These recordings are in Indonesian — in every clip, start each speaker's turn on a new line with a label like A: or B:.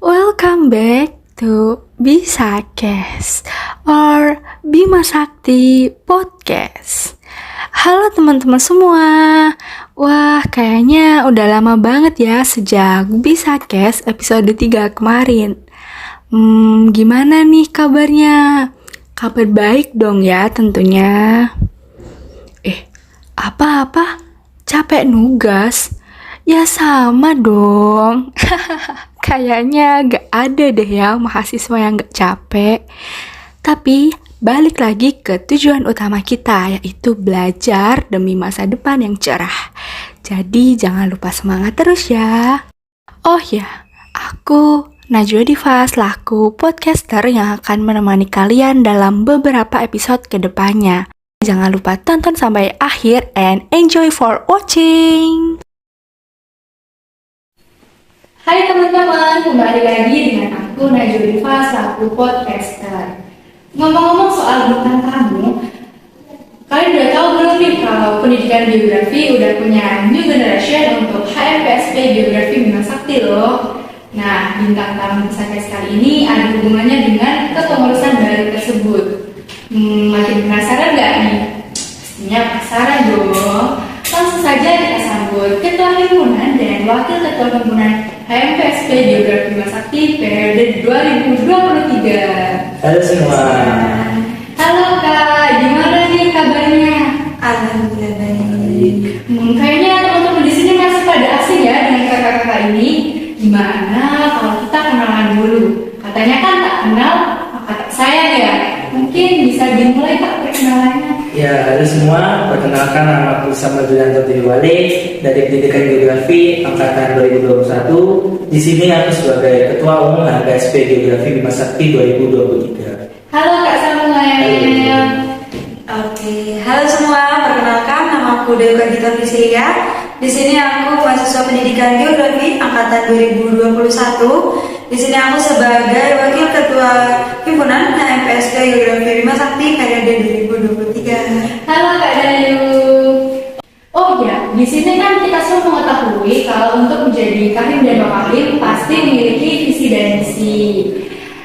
A: Welcome back to Bisakes or Bima Sakti Podcast. Halo teman-teman semua. Wah, kayaknya udah lama banget ya sejak Bisakes episode 3 kemarin. Gimana nih kabarnya? Kabar baik dong ya tentunya. Apa-apa? Capek nugas? Ya sama dong. Kayaknya gak ada deh ya mahasiswa yang gak capek. Tapi balik lagi ke tujuan utama kita, yaitu belajar demi masa depan yang cerah. Jadi jangan lupa semangat terus ya. Oh ya, aku Najwa Diva selaku podcaster yang akan menemani kalian dalam beberapa episode ke depannya. Jangan lupa tonton sampai akhir and enjoy for watching. Hai teman-teman, kembali lagi dengan aku Najwa Diva selaku podcaster. Ngomong-ngomong soal bintang tamu, kalian udah tahu belum nih kalau pendidikan geografi udah punya new generation untuk HMPSP Geografi Bima Sakti loh. Nah, bintang tamu Bisakes kali ini ada hubungannya dengan kepengurusan baru tersebut. Makin penasaran gak nih? Pastinya penasaran dong. Langsung saja kita sambut Ketua Himpunan dan Wakil Ketua Himpunan HMPSP Geografi Bima Sakti periode 2023.
B: Halo semua.
A: Halo Kak, gimana nih kabarnya?
C: Alhamdulillah baik.
A: Kayaknya teman-teman di sini masih pada asing ya dengan kakak-kakak ini. Gimana kalau kita kenalan dulu? Katanya kan tak kenal, maka tak sayang ya. Mungkin bisa dimulai Kak perkenalannya.
B: Ya, halo semua. Perkenalkan, nama aku Samuel Julianto Tiriwale dari Pendidikan Geografi Angkatan 2021. Di sini aku sebagai Ketua Umum HMPSP Geografi Bima Sakti 2023.
A: Halo Kak Samuel.
C: Oke, halo semua. Perkenalkan, nama aku Dewa Gita Priscilia. Di sini aku mahasiswa Pendidikan Geografi Angkatan 2021. Di sini aku sebagai Wakil Ketua Himpunan HMPSP Geografi Bima Sakti periode 2023.
A: Halo Kak Dayu. Oh ya, di sini kan kita semua mengetahui kalau untuk menjadi Kahim dan Wakahim pasti memiliki visi dan misi.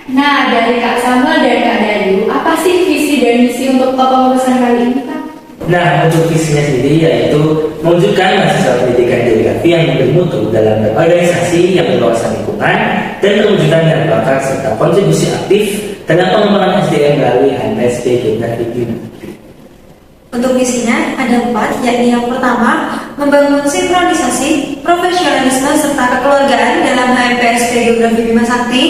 A: Nah, dari Kak Samuel dan Kak Dayu, apa sih visi dan misi untuk kepengurusan kali ini Kak?
B: Nah, untuk visinya sendiri yaitu mewujudkan mahasiswa pendidikan geografi yang bermutu dalam berorganisasi yang berwawasan lingkungan dan terwujudkan yang bakal serta kontribusi aktif dalam pengembangan SDM melalui HMPSP Geografi Bima.
C: Untuk misinya ada 4, yakni yang pertama, membangun sinkronisasi, profesionalisme serta kekeluargaan dalam HMPSP Geografi Bima Sakti.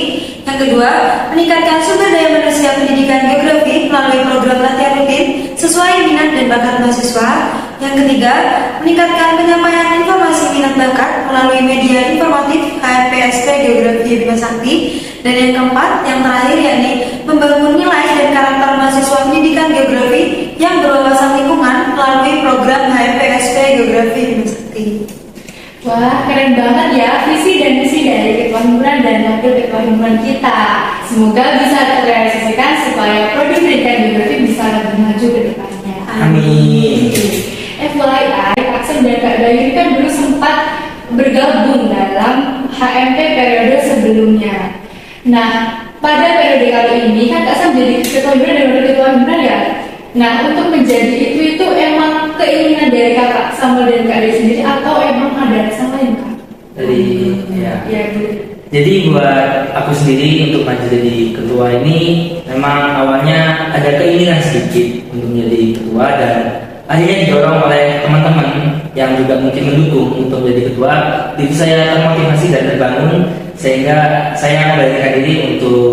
C: Yang kedua, meningkatkan sumber daya manusia pendidikan geografi melalui program latihan rutin sesuai minat dan bakat mahasiswa. Yang ketiga, meningkatkan penyampaian informasi minat bakat melalui media informatif HMPSP Geografi Bima Sakti. Dan yang keempat, yang terakhir, yakni membangun nilai dan karakter mahasiswa pendidikan geografi yang berwawasan lingkungan melalui program HMPSP Geografi Bima Sakti.
A: Wah, keren banget ya visi dan misi dari Ketua Himpunan dan Wakil Ketua Himpunan kita. Semoga bisa terrealisasikan supaya prodi pendidikan geografi bisa lebih maju ke depannya.
B: Amin.
A: FYI, Aksen dan Kak Dayu kan dulu sempat bergabung dalam HMP periode sebelumnya. Nah, pada periode kali ini kan Kak Sam jadi Ketua Himpunan dan Wakil Ketua Himpunan ya. Nah, untuk menjadi itu emang keinginan dari Kakak Samuel dan Kak Dayu sendiri atau emang ada rasa lain Kak?
B: Jadi buat aku sendiri untuk maju jadi ketua ini memang awalnya ada keinginan sedikit untuk menjadi ketua dan akhirnya didorong oleh teman-teman yang juga mungkin mendukung untuk menjadi ketua. Jadi saya termotivasi dan terbangun sehingga saya memberanikan diri untuk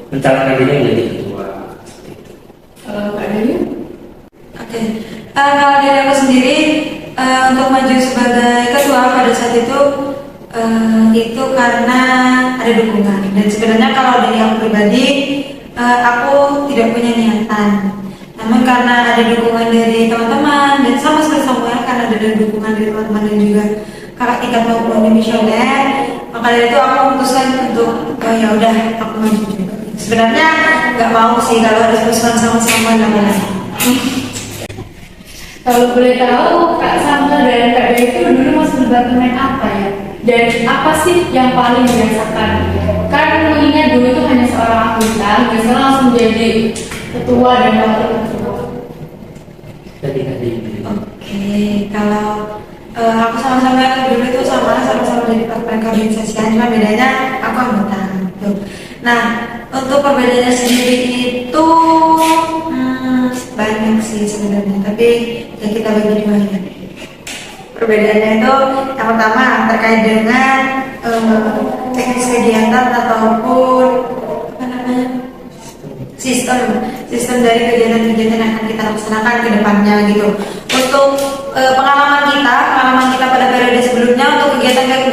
B: mencalonkan diri menjadi ketua.
A: Kak Dayu?
C: Oke, kalau dari aku sendiri untuk maju sebagai ketua pada saat itu karena ada dukungan. Dan sebenarnya kalau dari aku pribadi, aku tidak punya niatan. Namun karena ada dukungan dari teman-teman dan sama seperti Samuel, karena ada dukungan dari teman-teman dan juga kakak tingkat maupun demisioner, maka dari itu aku memutuskan untuk ya udah aku maju juga. Sebenarnya nggak mau sih kalau harus berusaha sama-sama namanya.
A: Kalau boleh tahu, Kak Samuel dan Kak Dayu itu dulu masuk departemen apa ya? Dan apa sih yang paling dirasakan? Kan sebenarnya dulu itu hanya seorang akuntan, dan sekarang langsung jadi ketua dan wakil ketua.
B: Jadi
C: Oke, kalau aku sama-sama dulu itu sama-sama di departemen keorganisasian, cuma bedanya aku anggota. Tuh. Nah, untuk perbedaannya sendiri itu banyak sih sebenarnya, tapi ya kita bagi dua ya. Perbedaannya itu yang pertama terkait dengan teknis kegiatan ataupun apa namanya sistem dari kegiatan-kegiatan yang akan kita laksanakan ke depannya gitu. Untuk pengalaman kita pada periode sebelumnya untuk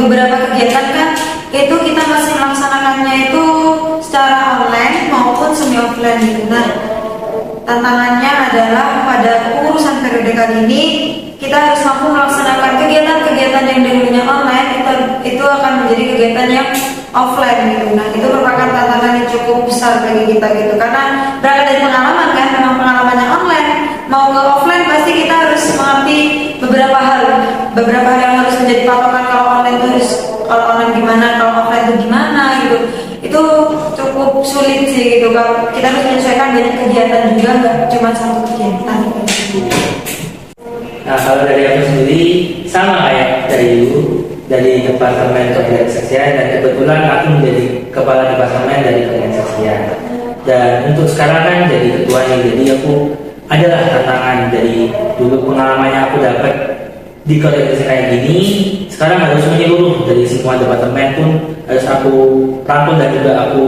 C: beberapa kegiatan kan itu kita masih melaksanakannya itu secara online maupun semi offline gitu. Nah, tantangannya adalah pada urusan periode kali ini kita harus mampu melaksanakan kegiatan-kegiatan yang dulunya online itu akan menjadi kegiatan yang offline gitu. Nah, itu merupakan tantangan yang cukup besar bagi kita gitu, karena berangkat dari pengalaman kan, memang pengalamannya online mau ke offline pasti kita harus mengerti beberapa hal yang harus menjadi patokan. Kalau online gimana, kalau offline itu gimana gitu. Itu cukup sulit sih gitu, kalau kita harus menyesuaikan banyak kegiatan juga, nggak cuma satu kegiatan gitu.
B: Nah, kalau dari aku sendiri sama kayak dari dulu, dari departemen keorganisasian, dan kebetulan aku menjadi kepala departemen dari keorganisasian. Dan untuk sekarang kan jadi ketuanya, jadi aku adalah tantangan dari dulu pengalamannya aku dapat di keorganisasi kayak gini. Sekarang harus menyeluruh dari semua departemen pun harus aku rangkul dan juga aku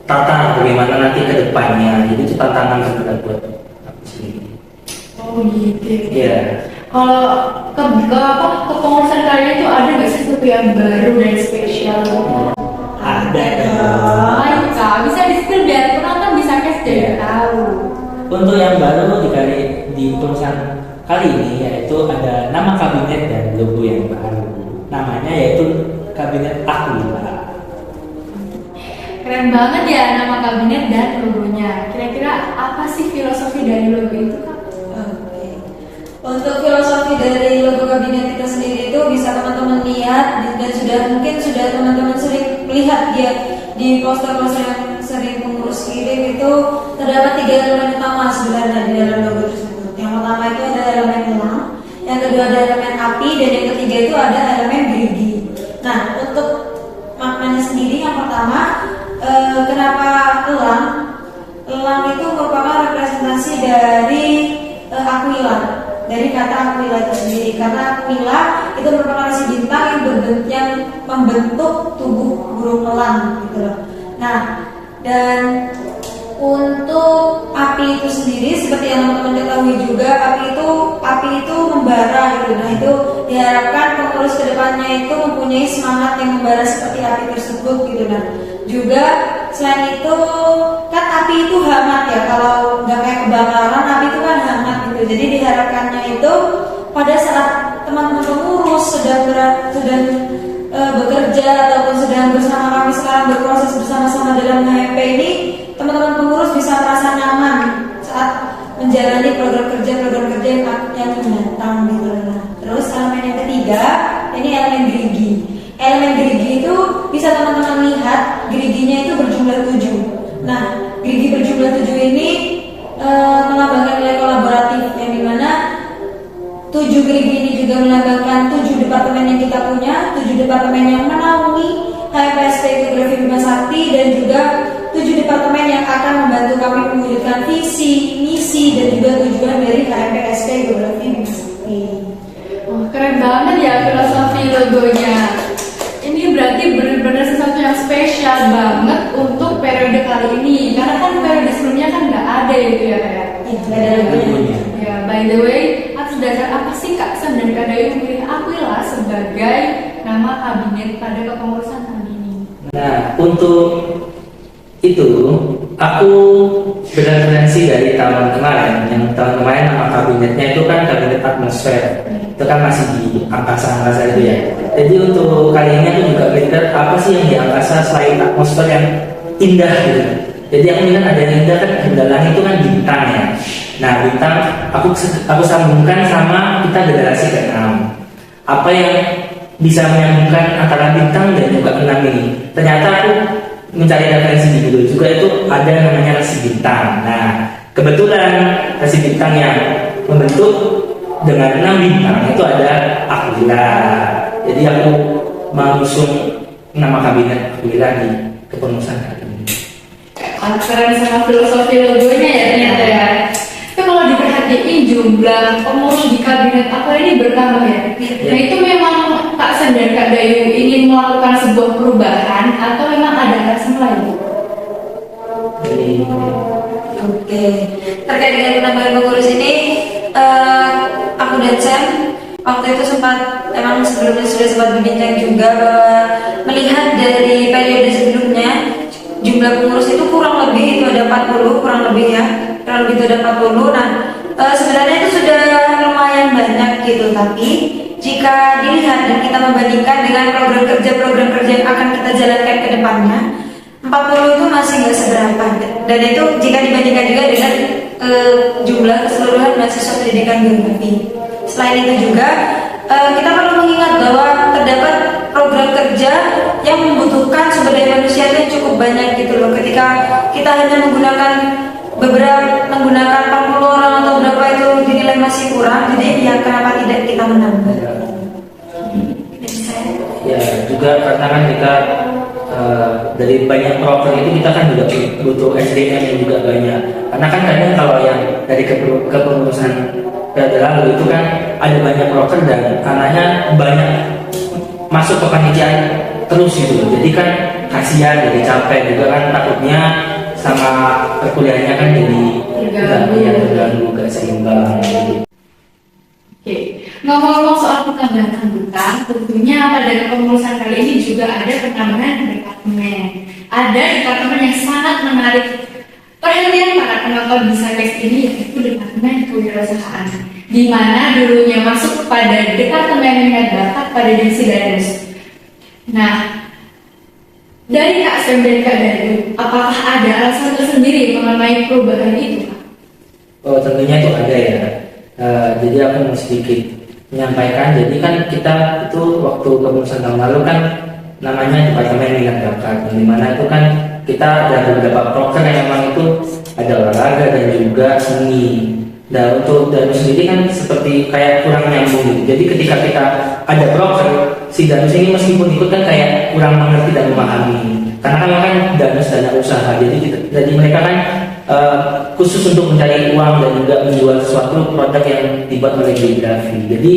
B: tata bagaimana nanti ke depannya. Jadi itu tantangan sebenarnya buat aku sendiri.
A: Oh gitu.
B: Iya.
A: Kalau kepengurusan kalian itu ada nggak sih sesuatu yang baru dan spesial?
B: Ada.
A: Ayo kak, bisa di-spill biar penonton bisa jadi tahu.
B: Untuk yang baru di perusahaan kali ini yaitu ada nama kabinet dan logo yang baru. Namanya yaitu Kabinet Aquila.
A: Keren banget ya nama kabinet dan logonya. Kira-kira apa sih filosofi dari logo itu kak?
C: Untuk filosofi dari logo kabinet kita sendiri itu bisa teman-teman lihat dan sudah teman-teman sering melihat dia di poster-poster yang sering pengurus kirim itu terdapat 3 elemen utama sebenarnya di dalam logo tersebut. Yang pertama itu ada elemen elang, yang kedua ada elemen api, dan yang ketiga itu ada elemen gerigi. Nah, untuk maknanya sendiri yang pertama kenapa elang? Elang itu merupakan representasi dari Aquila. Dari kata Aquila itu sendiri, karena Aquila itu merupakan rasi bintang yang membentuk tubuh burung elang gitu loh. Nah, dan untuk api itu sendiri seperti yang teman-teman ketahui juga, api itu membara gitu. Nah, itu diharapkan pengurus kedepannya itu mempunyai semangat yang membara seperti api tersebut gitu. Nah, juga selain itu kan api itu hangat ya, kalau nggak kayak kebakaran, api itu kan hangat gitu. Jadi diharapkannya itu pada saat teman-teman pengurus sedang bekerja ataupun sedang bersama kami sekarang berproses bersama-sama dalam HMP ini, teman-teman pengurus bisa merasa nyaman saat menjalani program kerja yang mendatang gitu. Nah, terus elemen yang ketiga ini elemen gerigi. Elemen gerigi itu bisa teman-teman lihat, geriginya itu berjumlah 7. Nah, gerigi berjumlah 7 ini melambangkan nilai kolaboratif, yang dimana 7 gerigi ini juga melambangkan 7 departemen yang kita punya, 7 departemen yang menaungi HMPSP Geografi Bima Sakti, dan juga 7 departemen yang akan membantu kami mewujudkan visi, misi, dan juga tujuan dari HMPSP Geografi Bima Sakti.
A: Oh, keren banget ya filosofi logonya. Ini berarti benar-benar sesuatu yang spesial banget untuk periode kali ini, karena kan periode sebelumnya kan nggak ada gitu ya kayak.
C: Iya, nggak ada logonya.
A: Ya, by the way, atas dasar apa sih Kak Sam dan Kak Dayu memilih Aquila sebagai nama kabinet pada kepengurusan kali ini?
B: Nah, untuk itu aku bereferensi dari tahun kemarin. Yang tahun kemarin nama kabinetnya itu kan kabinet atmosfer. Itu kan masih di angkasa itu ya. Jadi untuk kali ini aku juga belajar apa sih yang di angkasa selain atmosfer yang indah gitu. Jadi yang indah ada yang indah kan, dalam itu kan bintang ya. Nah, bintang aku sambungkan sama kita generasi ke-6. Apa yang bisa menyambungkan antara bintang dan juga 6 ini? Ternyata aku mencari referensi di Google juga itu ada namanya Resi Bintang. Nah, kebetulan Resi Bintang yang membentuk dengan 6 bintang itu ada Aquila. Jadi aku mengusung nama kabinet Aquila di kepengurusan kali ini.
A: Keren sama filosofi logonya ya ternyata ya. Tapi kalau diperhatiin jumlah pengurus di kabinet apa ini bertambah ya. Nah itu memang Kak Sen dan Kak Dayu ingin melakukan sebuah perubahan atau memang ada alasan lain?
C: Oke, terkait dengan penambahan pengurus ini, aku dan Sam waktu itu emang sebelumnya sudah sempat berbincang juga bahwa melihat dari periode sebelumnya jumlah pengurus itu kurang lebih itu ada 40, kurang lebih itu ada 40. Nah, sebenarnya itu sudah lumayan banyak gitu, tapi jika dilihat dan kita membandingkan dengan program kerja yang akan kita jalankan ke depannya, 40 itu masih nggak seberapa. Dan itu jika dibandingkan juga dengan jumlah keseluruhan mahasiswa pendidikan geografi. Selain itu juga kita perlu mengingat bahwa terdapat program kerja yang membutuhkan sumber daya manusia yang cukup banyak gitu loh. Ketika kita hanya menggunakan 40 orang atau berapa itu dinilai masih kurang, jadi ya kenapa tidak kita menambah?
B: Ya juga karena kan kita dari banyak proker itu kita kan juga butuh SDM yang juga banyak. Karena kan kadang kalau yang dari kepengurusan periode lalu itu kan ada banyak proker dan karenanya banyak masuk ke panitiaan terus gitu. Jadi kan kasihan, jadi capek juga kan, takutnya sama perkuliahannya kan jadi terganggu, gak seimbang.
A: Oke, ngomong-ngomong soal penambahan anggota, tentunya pada kepengurusan kali ini juga ada penambahan departemen. Ada departemen yang sangat menarik perhatian para penonton di Sankes ini, yaitu departemen kewirausahaan, di mana dulunya masuk pada departemen minat bakat pada divisi Danus. Nah, dari Kak Sam dan Kak Dayu, apakah ada alasan tersendiri mengenai perubahan itu?
B: Oh tentunya itu ada ya. Jadi aku mau sedikit menyampaikan. Jadi kan kita itu waktu kepengurusan tahun lalu kan namanya departemen minat bakat, di mana itu kan kita ada beberapa proker yang memang itu ada olahraga dan juga seni. Dan untuk Danus sendiri kan seperti kayak kurang nyambung gitu. Jadi ketika kita ada proker, si Danus ini meskipun ikut kan kayak kurang mengerti dan memahami. Karena kan Danus dana usaha, jadi mereka kan khusus untuk mencari uang dan juga menjual suatu produk yang dibuat oleh geografi. Jadi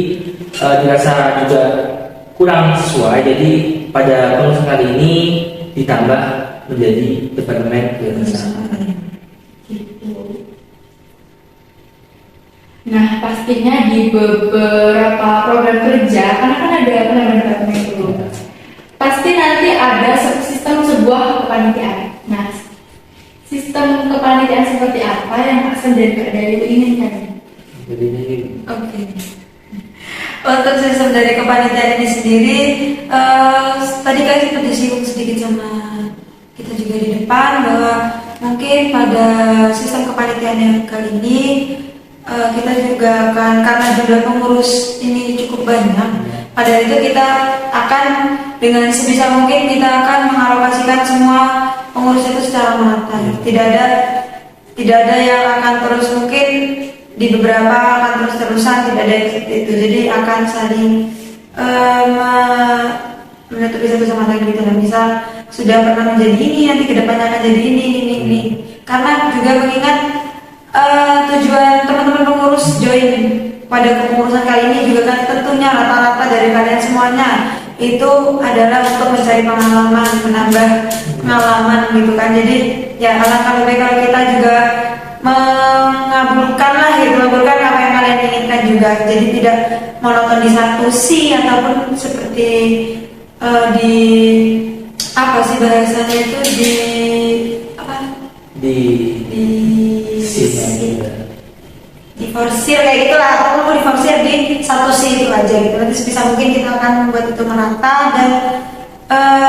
B: dirasa juga kurang sesuai. Jadi pada pengurusan kali ini ditambah menjadi departemen kewirausahaan.
A: Nah, pastinya di beberapa program kerja, karena kan ada penambahan departemen itu, pasti nanti ada sistem sebuah kepanitiaan. Nah, sistem kepanitiaan seperti apa yang Aksen dan Kak Dayu inginkan?
C: Oke. Untuk sistem dari kepanitiaan ini sendiri, tadi kan sempat disinggung sedikit sama kita juga di depan bahwa mungkin pada sistem kepanitiaan yang kali ini kita juga akan, karena jumlah pengurus ini cukup banyak, pada itu kita akan dengan sebisa mungkin kita akan mengalokasikan semua pengurus itu secara merata. Tidak ada yang akan terus, mungkin di beberapa akan terus-terusan, tidak ada yang seperti itu. Jadi akan saling menutupi satu sama lain gitu. Misal sudah pernah menjadi ini, nanti kedepannya akan jadi ini. Karena juga mengingat tujuan teman-teman pengurus join pada kepengurusan kali ini juga kan tentunya rata-rata dari kalian semuanya itu adalah untuk mencari pengalaman, menambah pengalaman gitu kan. Jadi ya alangkah lebih kalau kita juga mengabulkan apa yang kalian inginkan juga. Jadi tidak monoton di satu ataupun seperti di apa sih bahasanya itu diforsir kayak gitulah, ataupun mau diforsir di satu itu aja gitu. Nanti sebisa mungkin kita akan membuat itu merata dan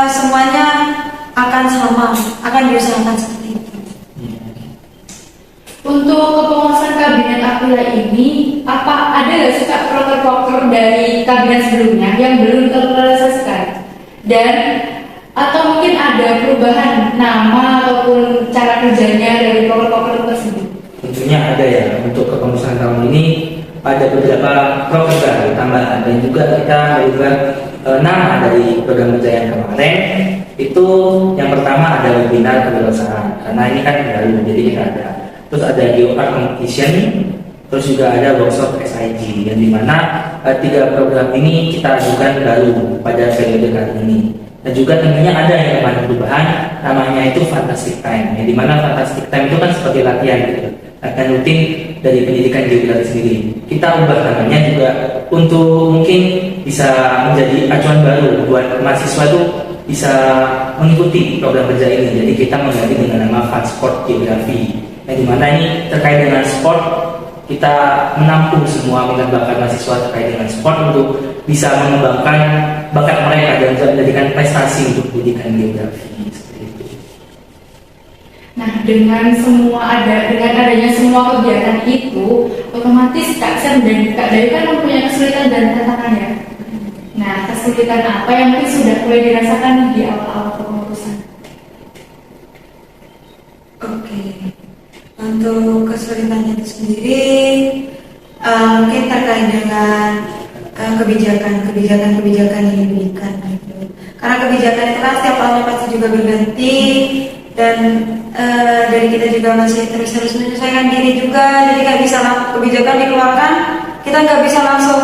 C: semuanya akan sama, akan diusahakan seperti itu.
A: Untuk kepengurusan kabinet Aquila ini, apa ada nggak sih Kak proker-proker dari kabinet sebelumnya yang belum terrealisasikan? Dan atau mungkin ada perubahan nama ataupun cara kerjanya dari proker-proker tersebut?
B: Tentunya ada ya, untuk kepengurusan tahun ini ada beberapa proker tambahan, dan juga kita melakukan nama dari program kerja yang kemarin. Itu yang pertama ada webinar kewirausahaan, karena ini kan baru, jadi kita ada. Terus ada GeoArt competition, terus juga ada workshop SIG, yang dimana 3 program ini kita ajukan baru pada periode kali ini. Dan juga tentunya ada yang kemarin perubahan, namanya itu Fantastic Time, yang dimana Fantastic Time itu kan seperti latihan gitu, latihan rutin dari pendidikan geografi sendiri. Kita ubah namanya juga untuk mungkin bisa menjadi acuan baru buat mahasiswa itu bisa mengikuti program kerja ini. Jadi kita mengganti dengan nama Fun Sport Geografi, yang dimana ini terkait dengan sport. Kita menampung semua minat bakat mahasiswa terkait dengan sport untuk bisa mengembangkan bakat mereka dan menjadikan prestasi untuk pendidikan geografi seperti itu.
A: Nah, dengan adanya semua kegiatan itu, otomatis Kak Sam dan Kak Dayu kan mempunyai kesulitan dan tantangan ya. Nah, kesulitan apa yang mungkin sudah mulai dirasakan di awal-awal kepengurusan?
C: Oke, untuk kesulitannya itu sendiri mungkin terkait dengan kebijakan yang diberikan gitu. Karena kebijakan itu kan setiap tahunnya pasti juga berganti, dan dari kita juga masih terus menyesuaikan diri juga. Jadi nggak bisa kebijakan dikeluarkan, kita nggak bisa langsung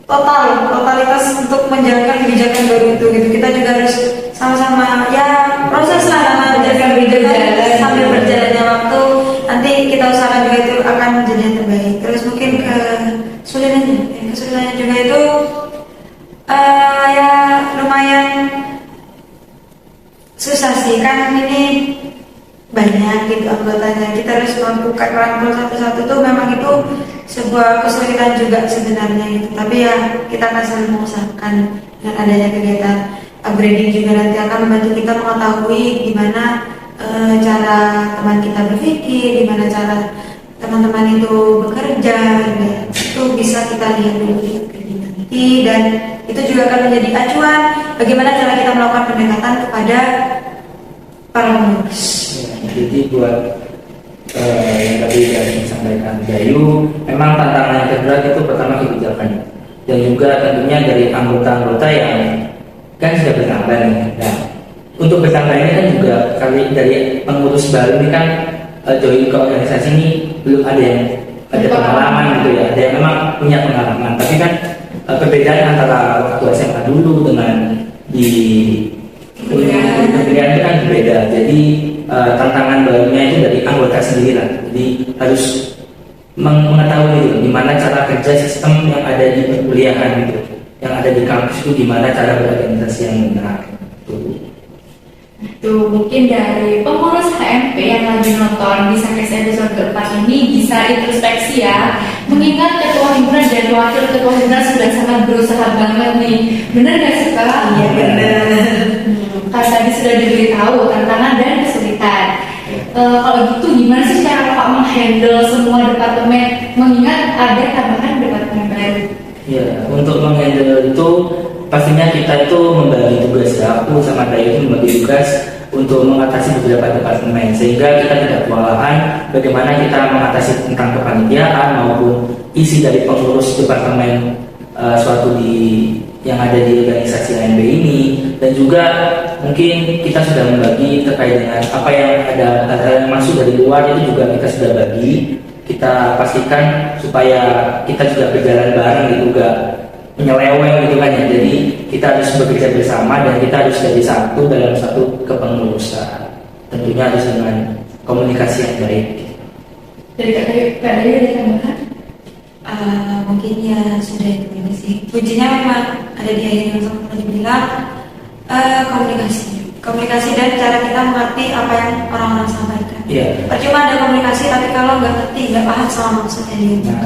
C: totalitas untuk menjalankan kebijakan baru itu gitu. Kita juga harus sama-sama ya proses lah menjalankan kebijakan sambil berjalannya waktu. Nanti kita usahakan juga itu akan menjadi yang terbaik. Terus mungkin kesulitannya juga itu ya lumayan susah sih, kan ini banyak gitu anggotanya. Kita harus membuka rangkul satu-satu tuh memang itu sebuah kesulitan juga sebenarnya gitu. Tapi ya kita akan selalu mengusahakan dengan adanya kegiatan upgrading juga nanti akan membantu kita mengetahui gimana cara teman kita berpikir, gimana cara teman-teman itu bekerja, ya. Itu bisa kita lihat dulu nanti, dan itu juga akan menjadi acuan bagaimana cara kita melakukan pendekatan kepada para pengurus.
B: Ya, jadi buat yang tadi disampaikan Dayu, memang tantangan yang terberat itu pertama kebijakannya, dan juga tentunya dari anggota-anggota yang kan sudah bertambah nih. Nah, untuk bertambah ini kan juga kali dari pengurus baru ini kan join ke organisasi ini belum ada yang ada pengalaman gitu ya, ada yang memang punya pengalaman, tapi kan perbedaan antara waktu SMA dulu dengan di kuliah itu kan berbeda. Jadi tantangan barunya itu dari anggota sendiri lah. Jadi harus mengetahui gitu, gimana cara kerja sistem yang ada di perkuliahan gitu, yang ada di kampus itu gimana cara berorganisasi yang benar.
A: Itu mungkin dari pengurus HMP yang lagi nonton di Sakes episode keempat ini bisa introspeksi ya, mengingat ketua himpunan dan wakil ketua himpunan sudah sangat berusaha banget nih. Bener gak sih Kak?
C: Iya bener.
A: Kan tadi sudah diberitahu tantangan dan kesulitan. Kalau gitu gimana sih cara Pak menghandle semua departemen, mengingat ada tambahan departemen baru?
B: Ya, untuk menghandle itu pastinya kita itu membagi tugas ya. Aku sama Dayu itu membagi tugas untuk mengatasi beberapa departemen, sehingga kita tidak kewalahan bagaimana kita mengatasi tentang kepanitiaan maupun isi dari pengurus departemen suatu yang ada di organisasi ANB ini. Dan juga mungkin kita sudah membagi terkait dengan apa yang ada hal yang masuk dari luar, itu juga kita sudah bagi. Kita pastikan supaya kita juga berjalan bareng gitu, gak penyeleweng gitu kan ya. Jadi kita harus bekerja bersama dan kita harus jadi satu dalam satu kepengurusan. Tentunya harus dengan komunikasi yang baik.
A: Dari Kak Dayu ada tambahan?
C: Mungkin ya sudah itu sih. Kuncinya memang ada di akhir yang tadi bilang, komunikasi dan cara kita mengerti apa yang orang-orang sampaikan.
B: Iya.
C: Percuma ada komunikasi tapi kalau nggak ngerti, nggak paham sama maksudnya dia.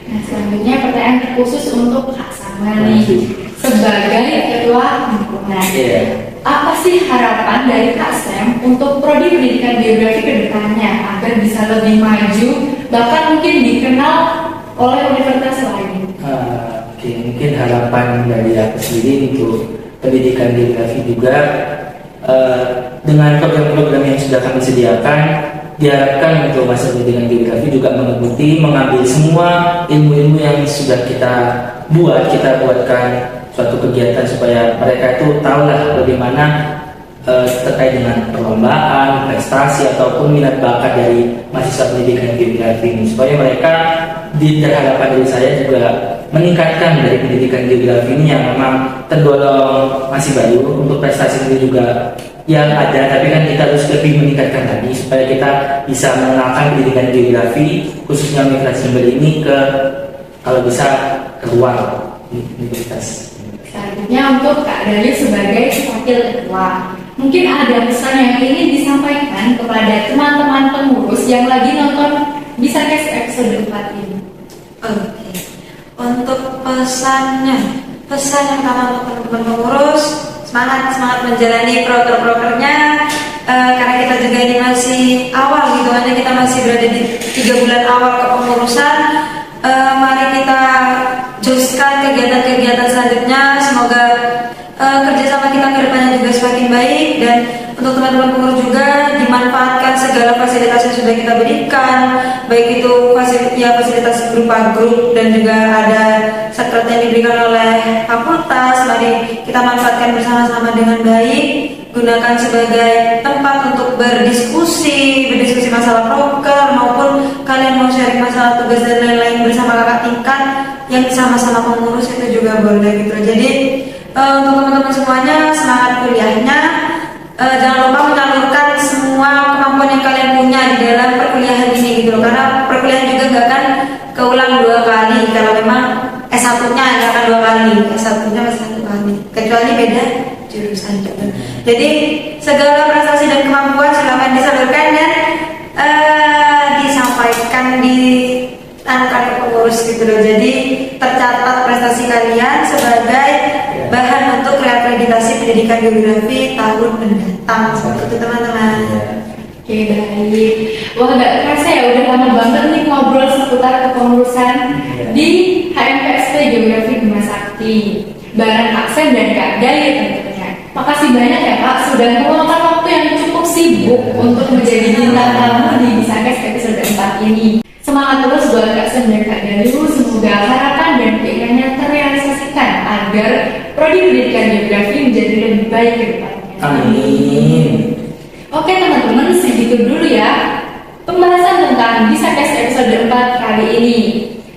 A: Nah, selanjutnya pertanyaan khusus untuk Kak Sama nih, sebagai ketua himpunan. Apa sih harapan dari Kak Sam untuk prodi pendidikan geografi ke depannya agar bisa lebih maju, bahkan mungkin dikenal oleh universitas lain?
B: Oke, mungkin harapan dari aku sendiri untuk pendidikan geografi juga dengan program-program yang sudah kami sediakan, diharapkan untuk mahasiswa pendidikan geografi juga mengikuti, mengambil semua ilmu-ilmu yang sudah kita buatkan suatu kegiatan supaya mereka itu tahulah bagaimana terkait dengan perlombaan, prestasi ataupun minat bakat dari mahasiswa pendidikan geografi ini, supaya mereka di hadapan diri saya juga meningkatkan dari pendidikan geografi ini yang memang tergolong masih baru. Untuk prestasi ini juga yang ada, tapi kan kita harus lebih meningkatkan lagi supaya kita bisa mengenalkan pendidikan geografi khususnya Universitas Jember ini ke, kalau bisa, ke luar universitas.
A: Selanjutnya untuk Kak Dali sebagai wakil ketua, mungkin ada pesan yang ingin disampaikan kepada teman-teman pengurus yang lagi nonton Bisakes episode 4 ini.
C: Oke. Untuk pesan yang pertama untuk teman-teman pengurus, semangat menjalani proker-prokernya, karena kita juga ini masih awal gitu, hanya kita masih berada di 3 bulan awal kepengurusan. Mari kita teruskan kegiatan-kegiatan selanjutnya. Semoga kerjasama kita ke depannya juga semakin baik, dan untuk teman-teman pengurus juga dimanfaatkan segala fasilitas yang sudah kita berikan, baik itu fasilitas berupa grup dan juga ada sekret yang diberikan oleh fakultas. Mari kita manfaatkan bersama-sama dengan baik, gunakan sebagai tempat untuk berdiskusi masalah proker, maupun kalian mau sharing masalah tugas dan lain-lain bersama kakak tingkat yang sama-sama pengurus, itu juga boleh gitu. Jadi untuk teman-teman semuanya, semangat kuliahnya. Jangan lupa menyalurkan semua kemampuan yang kalian punya di dalam perkuliahan ini gitu loh, karena perkuliahan juga nggak akan keulang 2 kali. Kalau memang S1-nya nggak akan 2 kali, S1-nya masih 1 kali, kecuali beda jurusan gitu. Jadi segala prestasi dan kemampuan silakan disalurkan dan disampaikan di kantor pengurus gitu loh. Jadi tercatat prestasi kalian sebagai bahan untuk reakreditasi pendidikan geografi tahun mendatang. Seperti itu teman-teman.
A: Oke, baik. Wah, gak kerasa ya, udah lama banget nih ngobrol seputar kepengurusan di HMPSP Geografi Bima Sakti bareng Aksen dan Kak Dali tentunya. Makasih banyak ya Kak, sudah meluangkan waktu yang cukup sibuk untuk menjadi bintang tamu di Bisakes episode 4 ini. Semangat terus buat Kak Aksen dan Kak Dali, semoga harapan dan keinginannya terrealisasikan agar prodi pendidikan geografi menjadi lebih baik ke depannya.
B: Amin.
A: Oke teman-teman, segitu dulu ya pembahasan tentang Bisakes episode 4 kali ini.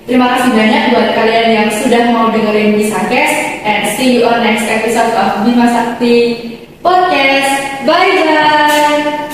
A: Terima kasih banyak buat kalian yang sudah mau dengerin Bisakes, and see you on next episode of Bima Sakti Podcast. Bye bye.